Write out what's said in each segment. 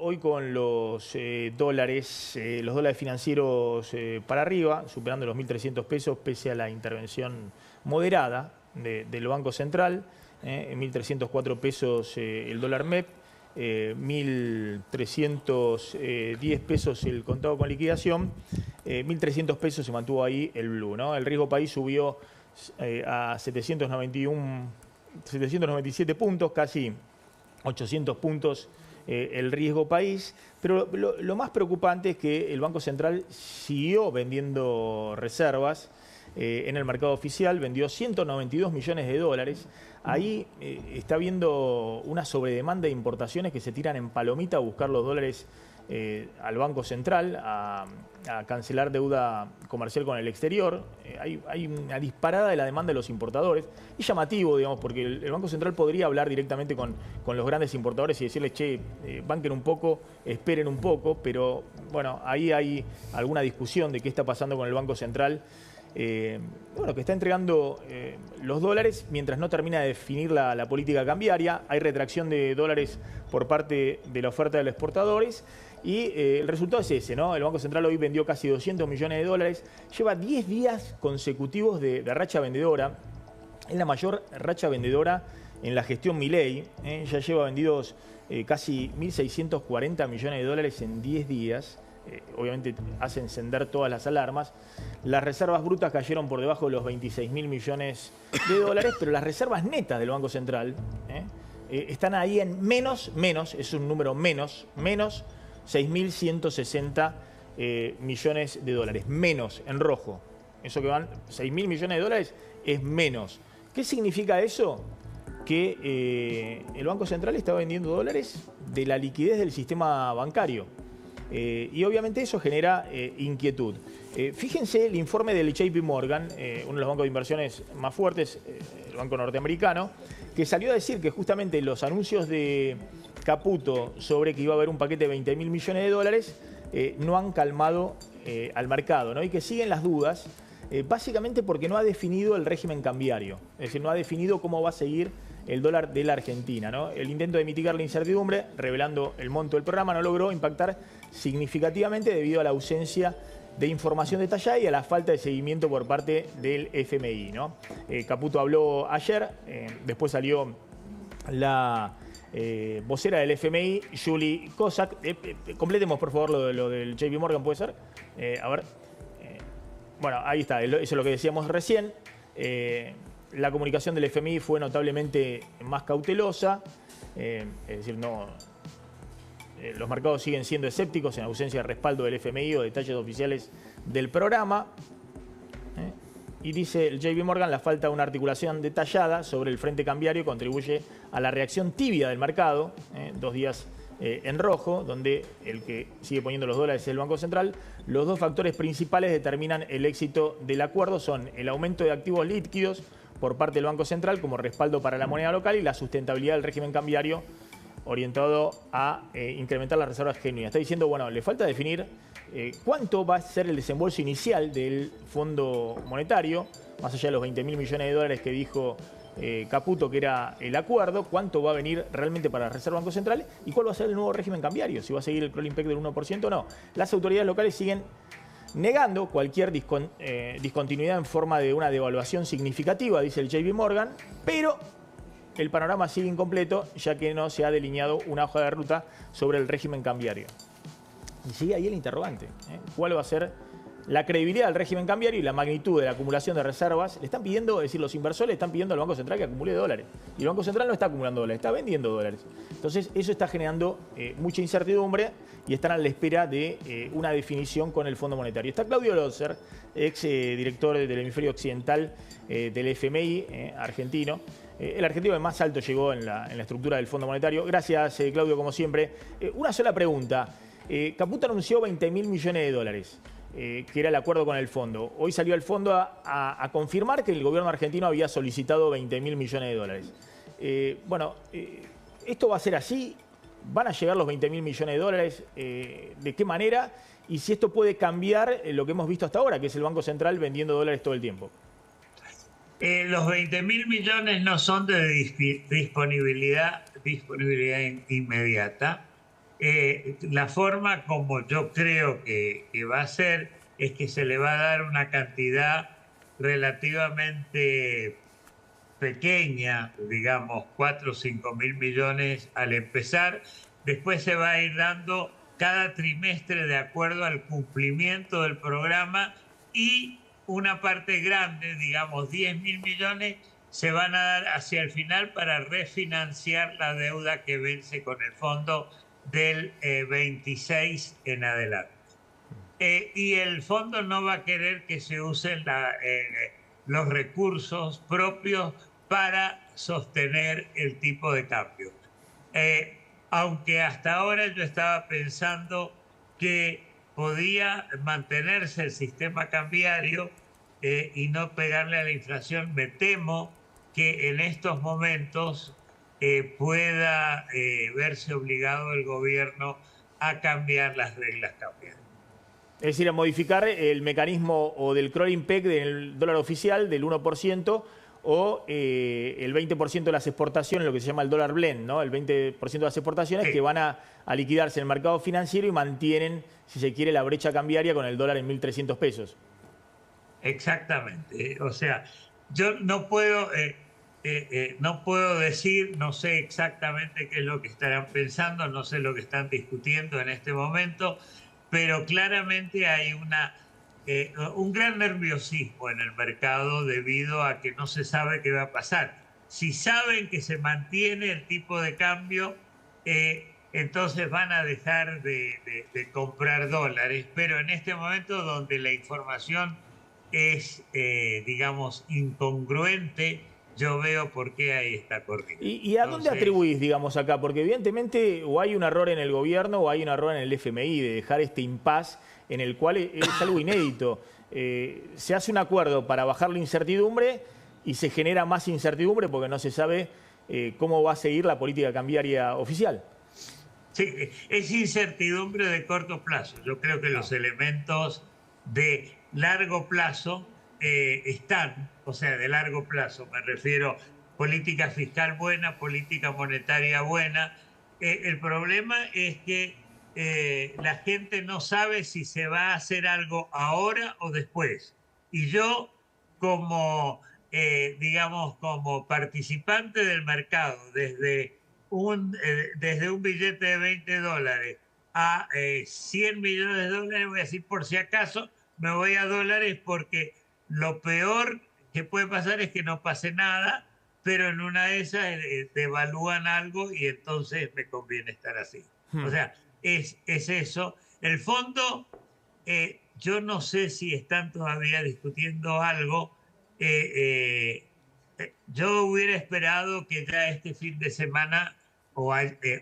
hoy con los dólares financieros para arriba, superando los 1.300 pesos, pese a la intervención moderada del Banco Central. En 1.304 pesos el dólar MEP, 1.310 pesos el contado con liquidación, 1.300 pesos se mantuvo ahí el blue, ¿no? El riesgo país subió a 797 puntos, casi 800 puntos el riesgo país, pero lo más preocupante es que el Banco Central siguió vendiendo reservas en el mercado oficial, vendió 192 millones de dólares. Ahí está habiendo una sobredemanda de importaciones que se tiran en palomita a buscar los dólares al Banco Central, a cancelar deuda comercial con el exterior. Hay una disparada de la demanda de los importadores. Es llamativo, digamos, porque el Banco Central podría hablar directamente con los grandes importadores y decirles, che, banquen un poco, esperen un poco, pero bueno, ahí hay alguna discusión de qué está pasando con el Banco Central. Bueno, que está entregando los dólares mientras no termina de definir la política cambiaria. Hay retracción de dólares por parte de la oferta de los exportadores y el resultado es ese, ¿no? El Banco Central hoy vendió casi 200 millones de dólares, lleva 10 días consecutivos de racha vendedora. Es la mayor racha vendedora en la gestión Milei, ya lleva vendidos casi 1.640 millones de dólares en 10 días. Obviamente hace encender todas las alarmas. Las reservas brutas cayeron por debajo de los 26.000 millones de dólares, pero las reservas netas del Banco Central están ahí en menos, es un número menos 6.160 millones de dólares, menos, en rojo. Eso que van 6.000 millones de dólares es menos. ¿Qué significa eso? Que el Banco Central está vendiendo dólares de la liquidez del sistema bancario. Y obviamente eso genera inquietud. Fíjense el informe del JP Morgan, uno de los bancos de inversiones más fuertes, el banco norteamericano, que salió a decir que justamente los anuncios de Caputo sobre que iba a haber un paquete de 20.000 millones de dólares no han calmado al mercado, ¿no? Y que siguen las dudas, básicamente porque no ha definido el régimen cambiario, es decir, no ha definido cómo va a seguir el dólar de la Argentina, ¿no? El intento de mitigar la incertidumbre, revelando el monto del programa, no logró impactar significativamente debido a la ausencia de información detallada y a la falta de seguimiento por parte del FMI, ¿no? Caputo habló ayer, después salió la vocera del FMI, Julie Kozak. Completemos, por favor, lo del JP Morgan, ¿puede ser? A ver. Bueno, ahí está, eso es lo que decíamos recién. La comunicación del FMI fue notablemente más cautelosa, es decir, los mercados siguen siendo escépticos en ausencia de respaldo del FMI o detalles oficiales del programa. Y dice el JP Morgan, la falta de una articulación detallada sobre el frente cambiario contribuye a la reacción tibia del mercado, 2 días en rojo, donde el que sigue poniendo los dólares es el Banco Central. Los dos factores principales determinan el éxito del acuerdo son el aumento de activos líquidos por parte del Banco Central como respaldo para la moneda local y la sustentabilidad del régimen cambiario orientado a incrementar las reservas genuinas. Está diciendo, bueno, le falta definir cuánto va a ser el desembolso inicial del Fondo Monetario, más allá de los 20.000 millones de dólares que dijo Caputo que era el acuerdo, cuánto va a venir realmente para la Reserva Banco Central y cuál va a ser el nuevo régimen cambiario, si va a seguir el crawling peg del 1% o no. Las autoridades locales siguen negando cualquier discontinuidad en forma de una devaluación significativa, dice el JP Morgan, pero el panorama sigue incompleto ya que no se ha delineado una hoja de ruta sobre el régimen cambiario. Y sigue ahí el interrogante, ¿cuál va a ser la credibilidad del régimen cambiario y la magnitud de la acumulación de reservas? Le están pidiendo, es decir, los inversores le están pidiendo al Banco Central que acumule dólares. Y el Banco Central no está acumulando dólares, está vendiendo dólares. Entonces, eso está generando mucha incertidumbre y están a la espera de una definición con el Fondo Monetario. Está Claudio Lotzer, ex director del hemisferio occidental del FMI argentino. El argentino que más alto llegó en la estructura del Fondo Monetario. Gracias, Claudio, como siempre. Una sola pregunta. Caputo anunció 20.000 millones de dólares. Que era el acuerdo con el fondo. Hoy salió el fondo a confirmar que el gobierno argentino había solicitado 20.000 millones de dólares. Bueno, ¿esto va a ser así? ¿Van a llegar los 20.000 millones de dólares? ¿De qué manera? Y si esto puede cambiar lo que hemos visto hasta ahora, que es el Banco Central vendiendo dólares todo el tiempo. Los 20.000 millones no son de disponibilidad inmediata. La forma como yo creo que va a ser es que se le va a dar una cantidad relativamente pequeña, digamos 4 o 5 mil millones al empezar. Después se va a ir dando cada trimestre de acuerdo al cumplimiento del programa, y una parte grande, digamos 10.000 millones, se van a dar hacia el final para refinanciar la deuda que vence con el fondo del 26 en adelante. Y el fondo no va a querer que se usen los recursos propios para sostener el tipo de cambio. Aunque hasta ahora yo estaba pensando que podía mantenerse el sistema cambiario y no pegarle a la inflación, me temo que en estos momentos pueda verse obligado el gobierno a cambiar las reglas cambiarias. Es decir, a modificar el mecanismo o del crawling peg del dólar oficial del 1% o el 20% de las exportaciones, lo que se llama el dólar blend, ¿no? El 20% de las exportaciones Sí, que van a liquidarse en el mercado financiero y mantienen, si se quiere, la brecha cambiaria con el dólar en 1.300 pesos. exactamente. O sea, yo no puedo decir, no sé exactamente qué es lo que estarán pensando, no sé lo que están discutiendo en este momento, pero claramente hay un gran nerviosismo en el mercado debido a que no se sabe qué va a pasar. Si saben que se mantiene el tipo de cambio, entonces van a dejar de comprar dólares, pero en este momento donde la información es, digamos, incongruente, yo veo por qué hay esta corrida. ¿Y a dónde Entonces, atribuís, digamos, acá? Porque evidentemente o hay un error en el gobierno o hay un error en el FMI de dejar este impasse en el cual es algo inédito. Se hace un acuerdo para bajar la incertidumbre y se genera más incertidumbre porque no se sabe cómo va a seguir la política cambiaria oficial. sí, es incertidumbre de corto plazo. Yo creo que los elementos de largo plazo están, o sea, de largo plazo, me refiero política fiscal buena, política monetaria buena. El problema es que la gente no sabe si se va a hacer algo ahora o después. Y yo, como, digamos, como participante del mercado, desde un billete de 20 dólares a 100 millones de dólares, voy a decir por si acaso, me voy a dólares porque lo peor que puede pasar es que no pase nada, pero en una de esas devalúan algo y entonces me conviene estar así. O sea, es eso. El fondo, yo no sé si están todavía discutiendo algo. Yo hubiera esperado que ya este fin de semana o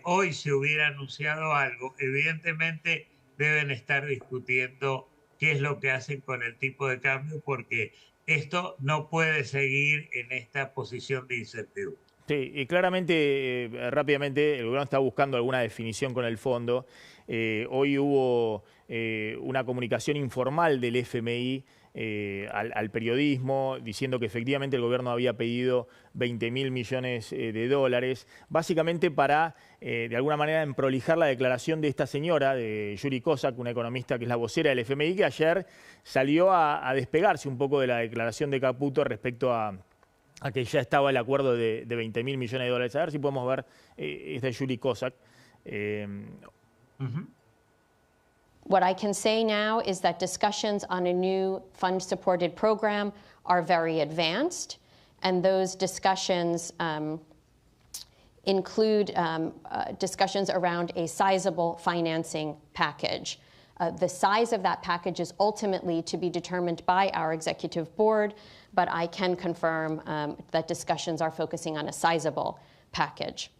hoy se hubiera anunciado algo. Evidentemente deben estar discutiendo qué es lo que hacen con el tipo de cambio, porque esto no puede seguir en esta posición de incertidumbre. Sí, y claramente, rápidamente, el gobierno está buscando alguna definición con el fondo. Hoy hubo una comunicación informal del FMI al periodismo diciendo que efectivamente el gobierno había pedido 20.000 millones de dólares, básicamente para, de alguna manera, emprolijar la declaración de esta señora, de Yuri Kozak, una economista que es la vocera del FMI, que ayer salió a despegarse un poco de la declaración de Caputo respecto a que ya estaba el acuerdo de 20.000 millones de dólares. A ver si podemos ver esta Yuri Kozak. What I can say now is that discussions on a new fund-supported program are very advanced, and those discussions include discussions around a sizable financing package. The size of that package is ultimately to be determined by our executive board, but I can confirm that discussions are focusing on a sizable package.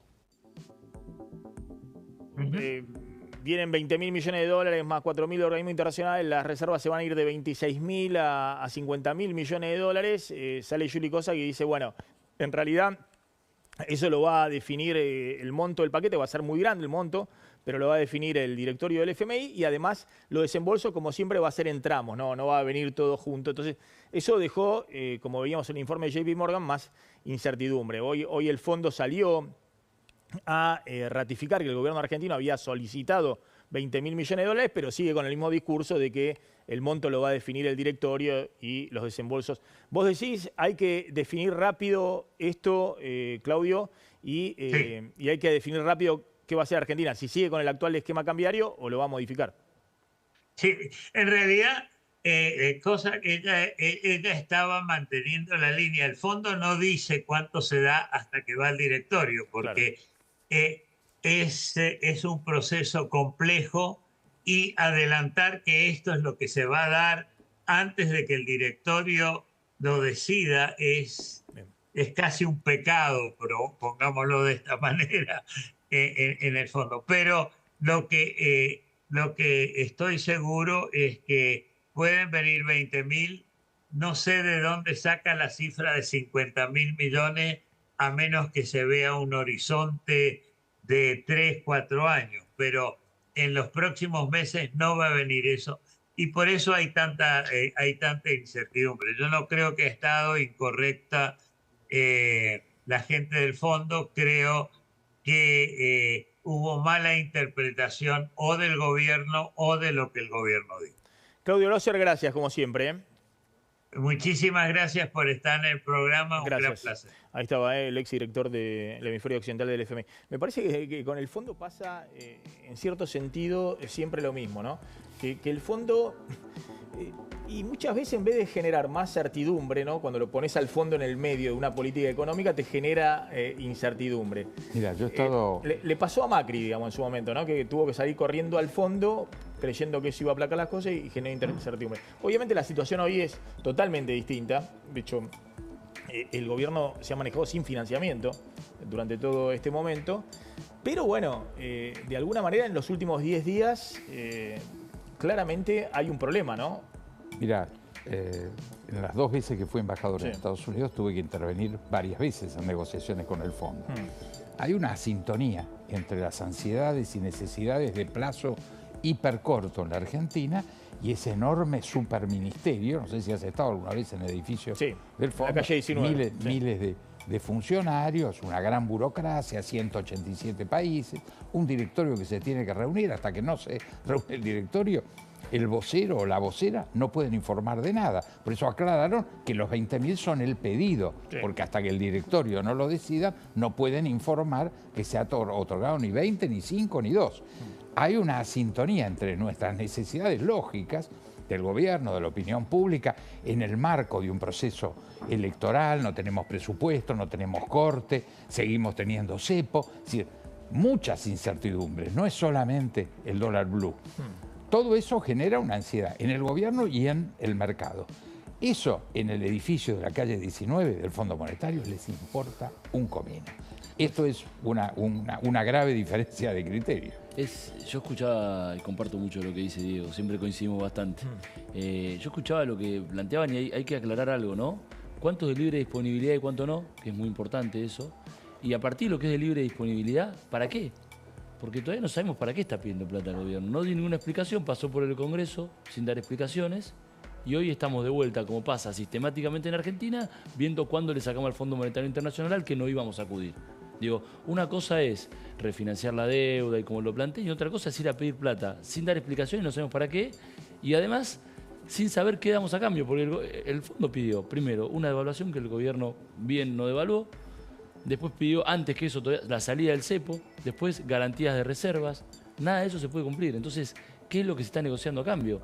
Vienen 20.000 millones de dólares más 4.000 de organismos internacionales. Las reservas se van a ir de 26.000 a 50.000 millones de dólares. Sale Yuri Kozak y dice, bueno, en realidad eso lo va a definir el monto del paquete, va a ser muy grande el monto, pero lo va a definir el directorio del FMI y además lo desembolso, como siempre, va a ser en tramos, no va a venir todo junto. Entonces, eso dejó, como veíamos en el informe de JP Morgan, más incertidumbre. Hoy el fondo salió a ratificar que el gobierno argentino había solicitado 20.000 millones de dólares, pero sigue con el mismo discurso de que el monto lo va a definir el directorio y los desembolsos. Vos decís, hay que definir rápido esto, Claudio, Sí. y hay que definir rápido qué va a hacer Argentina, si sigue con el actual esquema cambiario o lo va a modificar. Sí, en realidad, ella estaba manteniendo la línea. El fondo no dice cuánto se da hasta que va al directorio, porque es un proceso complejo y adelantar que esto es lo que se va a dar antes de que el directorio lo decida es casi un pecado, pero pongámoslo de esta manera, en el fondo. Pero lo que estoy seguro es que pueden venir 20.000. No sé de dónde saca la cifra de 50.000 millones, a menos que se vea un horizonte de 3, 4 años. Pero en los próximos meses no va a venir eso. Y por eso hay tanta incertidumbre. Yo no creo que ha estado incorrecta la gente del fondo. Creo que hubo mala interpretación o del gobierno o de lo que el gobierno dijo. Claudio Lozier, gracias como siempre. Muchísimas gracias por estar en el programa, Gracias. Un gran placer. Ahí estaba el exdirector del hemisferio occidental del FMI. Me parece que con el fondo pasa, en cierto sentido, siempre lo mismo, ¿no? Que el fondo, y muchas veces en vez de generar más certidumbre, ¿no? Cuando lo pones al fondo en el medio de una política económica, te genera incertidumbre. Mira, yo he estado... Le pasó a Macri, digamos, en su momento, ¿no? Que tuvo que salir corriendo al fondo creyendo que eso iba a aplacar las cosas y generó incertidumbre. Obviamente la situación hoy es totalmente distinta. De hecho, el gobierno se ha manejado sin financiamiento durante todo este momento. Pero bueno, de alguna manera en los últimos 10 días claramente hay un problema, ¿no? Mira, en las 2 veces que fui embajador en Estados Unidos tuve que intervenir varias veces en negociaciones con el fondo. Hay una sintonía entre las ansiedades y necesidades de plazo hipercorto en la Argentina y ese enorme superministerio, no sé si has estado alguna vez en el edificio del fondo, la calle 19, miles de funcionarios, una gran burocracia, 187 países, un directorio que se tiene que reunir. Hasta que no se reúne el directorio, el vocero o la vocera no pueden informar de nada. Por eso aclararon que los 20.000 son el pedido, porque hasta que el directorio no lo decida, no pueden informar que se ha otorgado ni 20, ni 5, ni 2. Hay una sintonía entre nuestras necesidades lógicas del gobierno, de la opinión pública, en el marco de un proceso electoral. No tenemos presupuesto, no tenemos corte, seguimos teniendo cepo. Es decir, muchas incertidumbres, no es solamente el dólar blue. Todo eso genera una ansiedad en el gobierno y en el mercado. Eso en el edificio de la calle 19 del Fondo Monetario les importa un comino. Esto es una grave diferencia de criterio. Yo escuchaba y comparto mucho lo que dice Diego, siempre coincidimos bastante. Yo escuchaba lo que planteaban y hay que aclarar algo, ¿no? ¿Cuánto es de libre disponibilidad y cuánto no? Que es muy importante eso. Y a partir de lo que es de libre disponibilidad, ¿para qué? Porque todavía no sabemos para qué está pidiendo plata el gobierno. No dio ninguna explicación, pasó por el Congreso sin dar explicaciones. Y hoy estamos de vuelta, como pasa sistemáticamente en Argentina, viendo cuándo le sacamos al Fondo Monetario Internacional que no íbamos a acudir. Digo, una cosa es refinanciar la deuda y como lo planteé, y otra cosa es ir a pedir plata sin dar explicaciones, no sabemos para qué, y además sin saber qué damos a cambio, porque el fondo pidió, primero, una devaluación que el gobierno bien no devaluó, después pidió, antes que eso, la salida del cepo, después garantías de reservas, nada de eso se puede cumplir. Entonces, ¿qué es lo que se está negociando a cambio?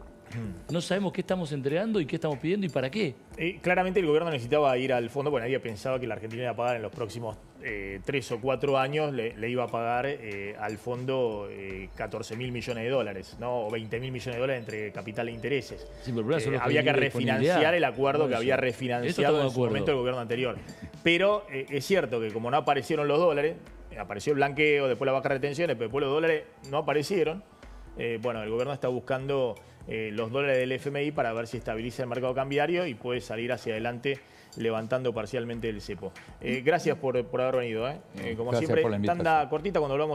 No sabemos qué estamos entregando y qué estamos pidiendo y para qué. Claramente el gobierno necesitaba ir al fondo, porque nadie pensaba que la Argentina iba a pagar en los próximos 3 o 4 años, le iba a pagar al fondo 14.000 millones de dólares, ¿no? O 20.000 millones de dólares entre capital e intereses. Sí, pero había que refinanciar el acuerdo que había refinanciado en su momento el gobierno anterior. Pero es cierto que como no aparecieron los dólares, apareció el blanqueo, después la baja de retenciones, pero después los dólares no aparecieron. Bueno, el gobierno está buscando los dólares del FMI para ver si estabiliza el mercado cambiario y puede salir hacia adelante levantando parcialmente el cepo. Gracias por haber venido. Como Gracias siempre, por la invitación. tanda cortita cuando hablamos.